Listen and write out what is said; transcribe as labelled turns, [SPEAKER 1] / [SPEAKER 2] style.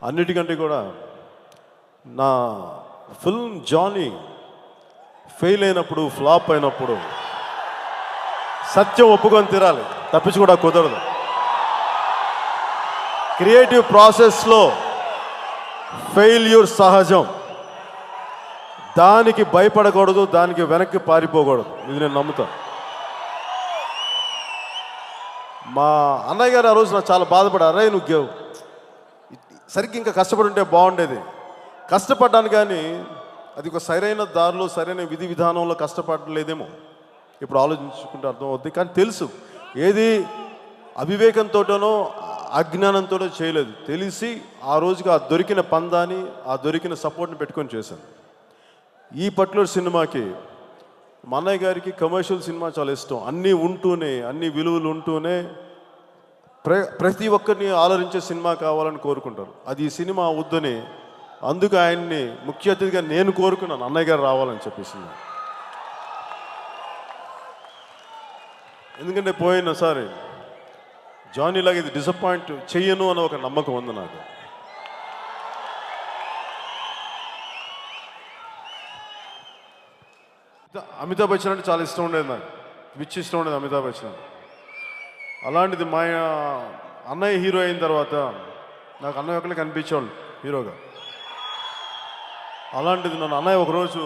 [SPEAKER 1] అన్నిటికంటే కూడా నా ఫిల్మ్ జానీ ఫెయిల్ అయినప్పుడు, ఫ్లాప్ అయినప్పుడు సత్యం ఒప్పుకొని తీరాలి, తప్పించి కూడా కుదరదు. క్రియేటివ్ ప్రాసెస్లో ఫెయిల్యూర్ సహజం, దానికి భయపడకూడదు, దానికి వెనక్కి పారిపోకూడదు. ఇది నేను నమ్ముతాను. మా అన్నయ్య గారు ఆ రోజు నాకు చాలా బాధపడారు. అరే నువ్వు సరిగ్గా ఇంకా కష్టపడి ఉంటే బాగుండేది. కష్టపడ్డాను కానీ అది ఒక సరైన దారిలో, సరైన విధి విధానంలో కష్టపడలేదేమో ఇప్పుడు ఆలోచించుకుంటే అర్థమవుద్ది. కానీ తెలుసు ఏది అవివేకంతోనో అజ్ఞానంతోనో చేయలేదు. తెలిసి ఆ రోజుకి ఆ దొరికిన పందాన్ని, ఆ దొరికిన సపోర్ట్ని పెట్టుకొని చేశాను. ఈ పర్టికులర్ సినిమాకి మా అన్నయ్య గారికి కమర్షియల్ సినిమా చాలా ఇష్టం. అన్నీ ఉంటూనే, అన్ని విలువలు ఉంటూనే ప్రతి ఒక్కరిని ఆలోచించే సినిమా కావాలని కోరుకుంటారు. అది ఈ సినిమా వద్దని, అందుకు ఆయన్ని ముఖ్య అతిథిగా నేను కోరుకున్నాను, అన్నయ్య గారు రావాలని చెప్పేసి. ఎందుకంటే పోయినసారి జానీలాగా ఇది డిసప్పాయింట్ చెయ్యను అన్న ఒక నమ్మకం ఉంది నాకు. అమితాబ్ బచ్చన్ అంటే చాలా ఇష్టం ఉండేది నాకు, పిచ్చి ఇష్టం ఉండేది అమితాబ్ బచ్చన్. అలాంటిది మా అన్నయ్య హీరో అయిన తర్వాత నాకు అన్నయ్య ఒకరికి కనిపించేవాళ్ళు హీరోగా. అలాంటిది నన్ను అన్నయ్య ఒకరోజు